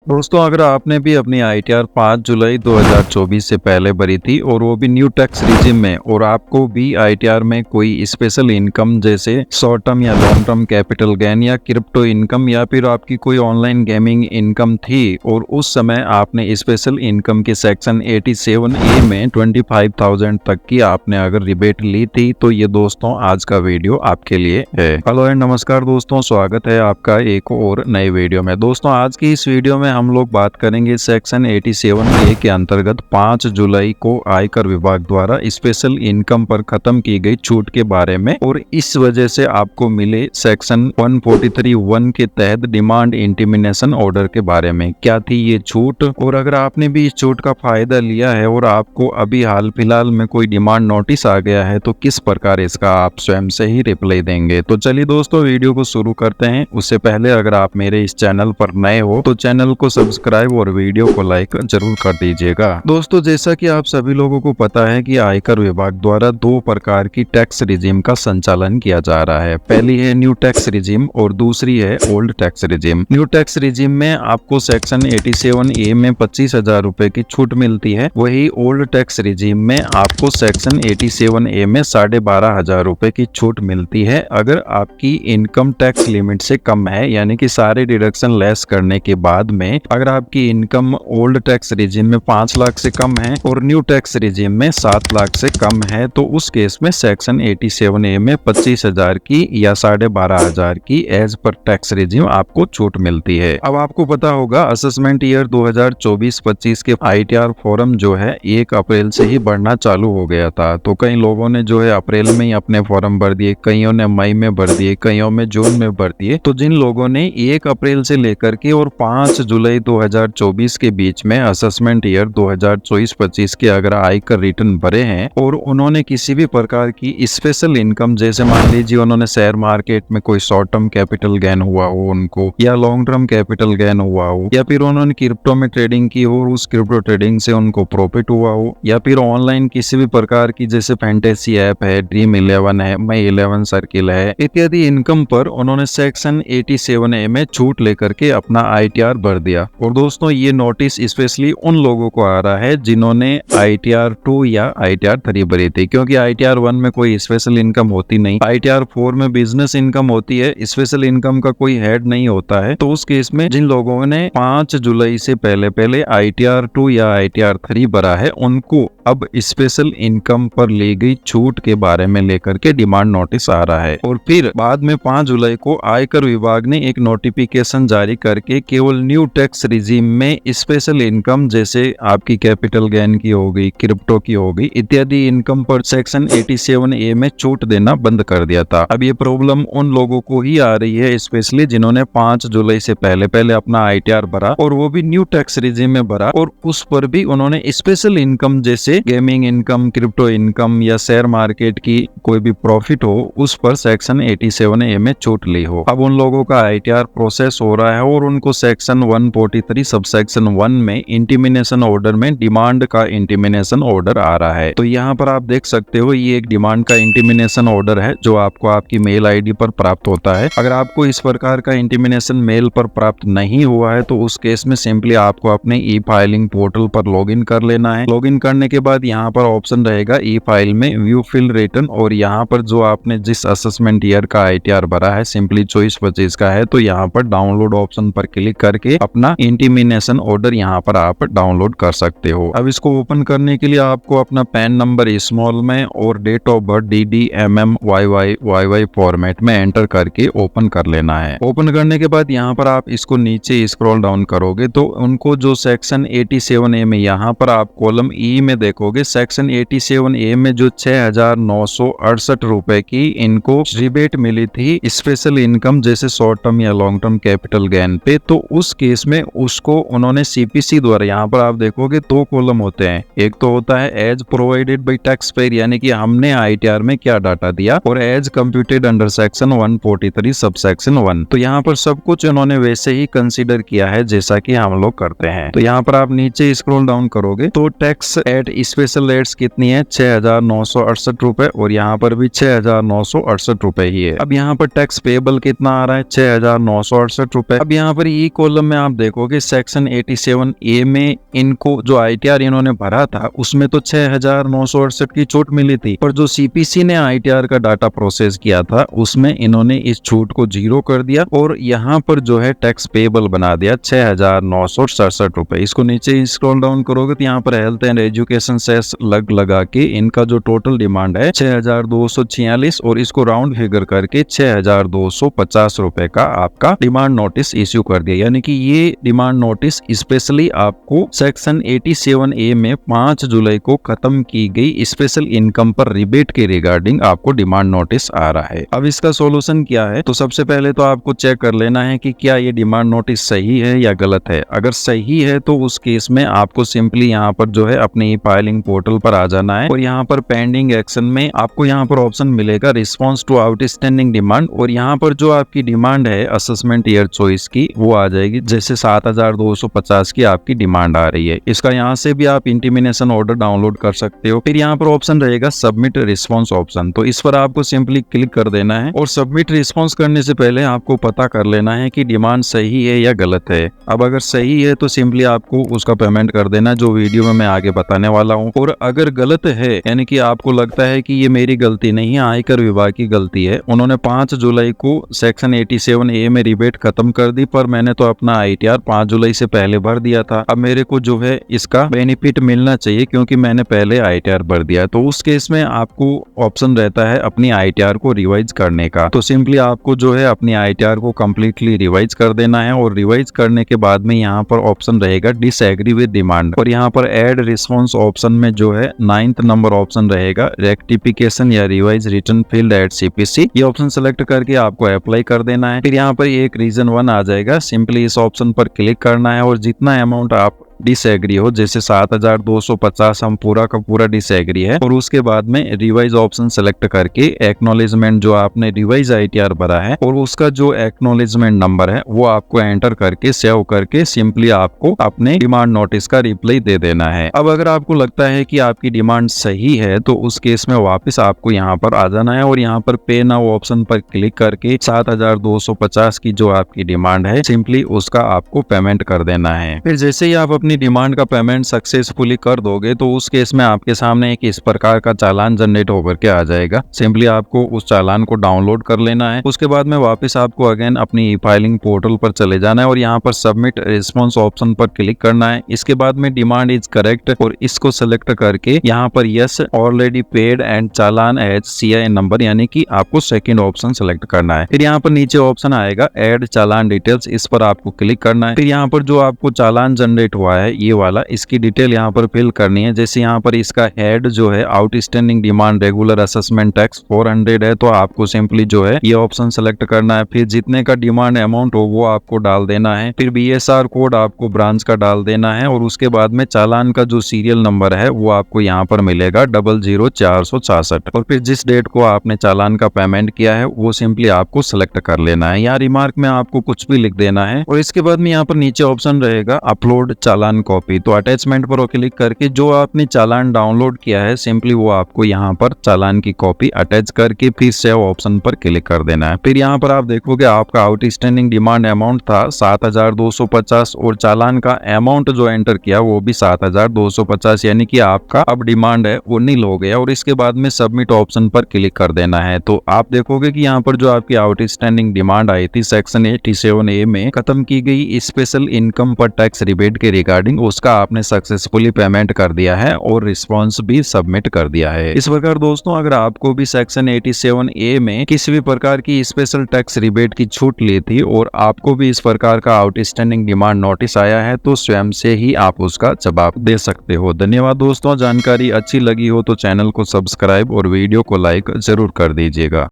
दोस्तों, अगर आपने भी अपनी आईटीआर 5 जुलाई 2024 से पहले भरी थी और वो भी न्यू टैक्स रिजिम में, और आपको भी आईटीआर में कोई स्पेशल इनकम जैसे शॉर्ट टर्म या लॉन्ग टर्म कैपिटल गेन या क्रिप्टो इनकम या फिर आपकी कोई ऑनलाइन गेमिंग इनकम थी और उस समय आपने स्पेशल इनकम के सेक्शन 87A में 25,000 तक की आपने अगर रिबेट ली थी, तो ये दोस्तों आज का वीडियो आपके लिए है। हेलो एंड नमस्कार दोस्तों, स्वागत है आपका एक और नए वीडियो में। दोस्तों, आज की इस वीडियो में हम लोग बात करेंगे सेक्शन 87A के अंतर्गत 5 जुलाई को आयकर विभाग द्वारा स्पेशल इनकम पर खत्म की गई छूट के बारे में, और इस वजह से आपको मिले सेक्शन 143(1) के तहत डिमांड इंटिमिनेशन ऑर्डर के बारे में। क्या थी ये छूट, और अगर आपने भी इस छूट का फायदा लिया है और आपको अभी हाल फिलहाल में कोई डिमांड नोटिस आ गया है, तो किस प्रकार इसका आप स्वयं से ही रिप्लाई देंगे। तो चलिए दोस्तों, वीडियो को शुरू करते हैं। उससे पहले अगर आप मेरे इस चैनल पर नए हो तो चैनल को सब्सक्राइब और वीडियो को लाइक जरूर कर दीजिएगा। दोस्तों, जैसा कि आप सभी लोगों को पता है कि आयकर विभाग द्वारा दो प्रकार की टैक्स रिजिम का संचालन किया जा रहा है। पहली है न्यू टैक्स रिजिम और दूसरी है old tax regime. New tax regime में आपको सेक्शन 87A में 25,000 रुपए की छूट मिलती है। वही ओल्ड टैक्स रिजिम में आपको सेक्शन 87A में 12,500 रुपए की छूट मिलती है अगर आपकी इनकम टैक्स लिमिट से कम है, यानी कि सारे डिडक्शन लेस करने के बाद में अगर आपकी इनकम ओल्ड टैक्स रिजिम में 5 लाख से कम है और न्यू टैक्स रिजिम में 7 लाख से कम है, तो उस केस में सेक्शन 87A में 25,000 की या 12,500 की एज पर टैक्स रिजिम आपको छूट मिलती है। अब आपको पता होगा असेसमेंट ईयर 2024-25 के आईटीआर फॉर्म जो है 1 अप्रैल से ही बढ़ना चालू हो गया था। तो कई लोगों ने जो है अप्रैल में ही अपने फॉर्म भर दिए, कईयों ने मई में भर दिए, कईयों में जून में भर दिए। तो जिन लोगों ने 1 अप्रैल से लेकर के और 5 जुलाई 2024 के बीच में असेसमेंट ईयर 2024-25 के अगर आयकर रिटर्न भरे हैं और उन्होंने किसी भी प्रकार की स्पेशल इनकम, जैसे मान लीजिए उन्होंने शेयर मार्केट में कोई शॉर्ट टर्म कैपिटल गेन हुआ हो उनको, या लॉन्ग टर्म कैपिटल गेन हुआ हो, या फिर उन्होंने क्रिप्टो में ट्रेडिंग की हो और उस क्रिप्टो ट्रेडिंग से उनको प्रॉफिट हुआ हो, या फिर ऑनलाइन किसी भी प्रकार की जैसे फैंटेसी ऐप है, ड्रीम 11 है, माई 11 सर्किल है, इत्यादि इनकम पर उन्होंने सेक्शन 87A में छूट लेकर के अपना आईटीआर भर दिया। और दोस्तों, ये नोटिस स्पेशली उन लोगों को आ रहा है जिन्होंने आईटीआर 2 या आईटीआर 3 भरी थी, क्योंकि आईटीआर 1 में कोई स्पेशल इनकम होती नहीं, आईटीआर 4 में बिजनेस इनकम होती है, स्पेशल इनकम का कोई हेड नहीं होता है। तो उस केस में जिन लोगों ने 5 जुलाई से पहले आईटीआर 2 या आईटीआर 3 भरा है, उनको अब स्पेशल इनकम पर ली गई छूट के बारे में लेकर के डिमांड नोटिस आ रहा है। और फिर बाद में 5 जुलाई को आयकर विभाग ने एक नोटिफिकेशन जारी करके केवल न्यू टैक्स रिजिम में स्पेशल इनकम जैसे आपकी कैपिटल गेन की हो गई, क्रिप्टो की हो गई, इत्यादि इनकम पर सेक्शन 87A में छूट देना बंद कर दिया था। अब ये प्रॉब्लम उन लोगों को ही आ रही है, स्पेशली जिन्होंने 5 जुलाई से पहले अपना आईटीआर भरा और वो भी न्यू टैक्स रिजिम में भरा, और उस पर भी उन्होंने स्पेशल इनकम जैसे गेमिंग इनकम, क्रिप्टो इनकम या शेयर मार्केट की कोई भी प्रॉफिट हो, उस पर सेक्शन 87A में छूट ली हो। अब उन लोगों का आईटीआर प्रोसेस हो रहा है और उनको सेक्शन 143 सबसेक्शन 1 में इंटिमिनेशन ऑर्डर में डिमांड का इंटिमिनेशन ऑर्डर आ रहा है। तो यहाँ पर आप देख सकते हो, ये एक डिमांड का इंटिमिनेशन ऑर्डर है जो आपको आपकी मेल आईडी पर प्राप्त होता है। अगर आपको इस प्रकार का इंटिमिनेशन मेल पर प्राप्त नहीं हुआ है, तो उस केस में सिंपली आपको अपने ई फाइलिंग पोर्टल पर लॉगिन कर लेना है। लॉगिन करने के बाद यहाँ पर ऑप्शन रहेगा ई फाइल में व्यू फिल रिटर्न, और यहाँ पर जो आपने जिस असेसमेंट ईयर का आईटीआर भरा है, सिंपली 24-25 का है, तो यहाँ पर डाउनलोड ऑप्शन पर क्लिक करके अपना इंटिमिनेशन ऑर्डर यहाँ पर आप डाउनलोड कर सकते हो। अब इसको ओपन करने के लिए आपको अपना पैन नंबर स्मॉल में और date of birth DDMMYYYY format में एंटर करके ओपन कर लेना है। ओपन करने के बाद यहाँ पर आप इसको नीचे स्क्रॉल डाउन करोगे तो उनको जो सेक्शन 87A में यहाँ पर आप कॉलम ई में देखोगे, सेक्शन 87A में जो 6,968 रुपए की इनको रिबेट मिली थी स्पेशल इनकम जैसे शॉर्ट टर्म या लॉन्ग टर्म कैपिटल गेन पे, तो उस केस में उसको उन्होंने सीपीसी द्वारा, यहाँ पर आप देखोगे 2 कॉलम होते हैं। एक तो होता है as provided by tax payer, यानी कि हमने आईटीआर में क्या डाटा दिया, और as computed under section 143 subsection 1। तो यहाँ पर सब कुछ उन्होंने वैसे ही कंसीडर किया है जैसा कि हम लोग करते हैं। तो यहाँ पर आप नीचे स्क्रॉल डाउन करोगे तो टैक्स एट स्पेशल रेट्स कितनी है, 6,968 रुपए, और यहाँ पर भी 6,968 रुपए ही है। अब यहाँ पर टैक्स पेबल कितना आ रहा है, 6,968 रुपए। अब यहाँ पर ई कॉलम में आप देखोगे सेक्शन 87A में इनको जो ITR इन्होंने भरा था उसमें तो 6,968 की छूट मिली थी, पर जो CPC ने ITR का डाटा प्रोसेस किया था उसमें इन्होंने इस छूट को 0 कर दिया और यहाँ पर जो है टैक्स पेबल बना दिया 6,967 रुपए। इसको नीचे स्क्रॉल डाउन करोगे तो यहाँ पर हेल्थ एंड एजुकेशन सेस लगा के इनका जो टोटल डिमांड है 6,246 और इसको राउंड फिगर करके 6,250 रुपए का आपका डिमांड नोटिस इश्यू कर दिया। यानी कि ये डिमांड नोटिस स्पेशली आपको सेक्शन 87A में 5 जुलाई को खत्म की गई स्पेशल इनकम पर रिबेट के रिगार्डिंग आपको डिमांड नोटिस आ रहा है। अब इसका सॉल्यूशन क्या है, तो सबसे पहले तो आपको चेक कर लेना है कि क्या ये डिमांड नोटिस सही है या गलत है। अगर सही है तो उस केस में आपको सिंपली यहाँ पर जो है अपने फाइलिंग पोर्टल पर आ जाना है और यहाँ पर पेंडिंग एक्शन में आपको यहाँ पर ऑप्शन मिलेगा रिस्पॉन्स टू आउटस्टैंडिंग डिमांड, और यहाँ पर जो आपकी डिमांड है असेसमेंट ईयर चॉइस की वो आ जाएगी। जैसे 7,250 की आपकी डिमांड आ रही है, इसका यहाँ से भी आप इंटीमिनेशन ऑर्डर डाउनलोड कर सकते हो। फिर यहाँ पर ऑप्शन रहेगा सबमिट रिस्पॉन्स ऑप्शन, तो इस पर आपको सिंपली क्लिक कर देना है और सबमिट रिस्पॉन्स करने से पहले आपको पता कर लेना है कि डिमांड सही है या गलत है। अब अगर सही है तो सिंपली आपको उसका पेमेंट कर देना जो वीडियो में मैं आगे बताने वाला हूँ, और अगर गलत है यानी कि आपको लगता है कि ये मेरी गलती नहीं है, आयकर विभाग की गलती है, उन्होंने 5 जुलाई को सेक्शन 87A में रिबेट खत्म कर दी, पर मैंने तो अपना ITR 5 जुलाई से पहले भर दिया था, अब मेरे को जो है इसका बेनिफिट मिलना चाहिए क्योंकि मैंने पहले ITR भर दिया। तो उस केस में आपको ऑप्शन रहता है अपनी ITR को रिवाइज करने का। तो सिंपली आपको जो है अपनी ITR को कम्प्लीटली रिवाइज कर देना है, और रिवाइज करने के बाद में यहाँ पर ऑप्शन रहेगा डिसएग्री विद डिमांड, और यहाँ पर ऐड रिस्पॉन्स ऑप्शन में जो है 9th नंबर ऑप्शन रहेगा रेक्टिफिकेशन या revise return field at CPC। ये ऑप्शन सेलेक्ट करके आपको अप्लाई कर देना है। फिर यहाँ पर एक रीजन 1 आ जाएगा, सिंपली इस ऑप्शन पर क्लिक करना है और जितना अमाउंट आप डिसएग्री हो, जैसे 7,250 हम पूरा का पूरा डिसएग्री है, और उसके बाद में रिवाइज ऑप्शन सेलेक्ट करके एक्नॉलेजमेंट जो आपने रिवाइज ITR भरा है और उसका जो एक्नॉलेजमेंट नंबर है वो आपको एंटर करके सेव करके सिंपली आपको अपने डिमांड नोटिस का रिप्लाई दे देना है। अब अगर आपको लगता है कि आपकी डिमांड सही है तो उस केस में वापस आपको यहाँ पर आ जाना है और यहाँ पर पे नाउ ऑप्शन पर क्लिक करके 7,250 की जो आपकी डिमांड है सिंपली उसका आपको पेमेंट कर देना है। फिर जैसे ही आप अपनी डिमांड का पेमेंट सक्सेसफुली कर दोगे तो उस केस में आपके सामने एक इस प्रकार का चालान जनरेट होकर के आ जाएगा। सिंपली आपको उस चालान को डाउनलोड कर लेना है, उसके बाद में वापस आपको अगेन अपनी फाइलिंग पोर्टल पर चले जाना है और यहाँ पर सबमिट रिस्पॉन्स ऑप्शन पर क्लिक करना है। इसके बाद में डिमांड इज करेक्ट और इसको सिलेक्ट करके यहाँ पर yes already paid and challan as CI number यानी कि आपको सेकंड ऑप्शन सेलेक्ट करना है। फिर यहाँ पर नीचे ऑप्शन आएगा ऐड चालान डिटेल्स, इस पर आपको क्लिक करना है। फिर यहाँ पर जो आपको चालान जनरेट हुआ है ये वाला, इसकी डिटेल यहाँ पर फिल करनी है। जैसे यहाँ पर इसका हेड जो है outstanding demand regular assessment tax 400 है, तो आपको सिंपली जो है ये ऑप्शन सेलेक्ट करना है। फिर जितने का डिमांड अमाउंट हो वो आपको डाल देना है। फिर BSR कोड आपको ब्रांच का डाल देना है और उसके बाद में चालान का जो सीरियल नंबर है वो आपको यहाँ पर मिलेगा 00466, और फिर जिस डेट को आपने चालान का पेमेंट किया है वो सिंपली आपको सिलेक्ट कर लेना है। यहाँ रिमार्क में आपको कुछ भी लिख देना है और इसके बाद में यहाँ पर नीचे ऑप्शन रहेगा अपलोड चालान कॉपी, तो अटैचमेंट पर क्लिक करके जो आपने चालान डाउनलोड किया है सिंपली वो आपको यहाँ पर चालान की कॉपी अटैच करके फिर सेव ऑप्शन पर क्लिक कर देना है। फिर यहाँ पर आप देखोगे आपका आउटस्टैंडिंग डिमांड अमाउंट था 7,250 और चालान का अमाउंट जो एंटर किया वो भी 7,250, यानी कि आपका अब डिमांड है वो नील हो गया। और इसके बाद में सबमिट ऑप्शन पर क्लिक कर देना है। तो आप देखोगे कि यहाँ पर जो आपकी आउटस्टैंडिंग डिमांड आई थी सेक्शन 87A में खत्म की गई स्पेशल इनकम पर टैक्स रिबेट के रिगार्डिंग उसका आपने सक्सेसफुली पेमेंट कर दिया है और रिस्पॉन्स भी सबमिट कर दिया है। इस प्रकार दोस्तों अगर आपको भी सेक्शन 87A में किसी भी प्रकार की स्पेशल टैक्स रिबेट की छूट ली थी और आपको भी इस प्रकार का आउटस्टैंडिंग डिमांड नोटिस आया है तो स्वयं से ही आप उसका जवाब दे सकते हो। धन्यवाद दोस्तों, जानकारी अच्छी लगी हो तो चैनल को सब्सक्राइब और वीडियो को लाइक जरूर कर दीजिएगा।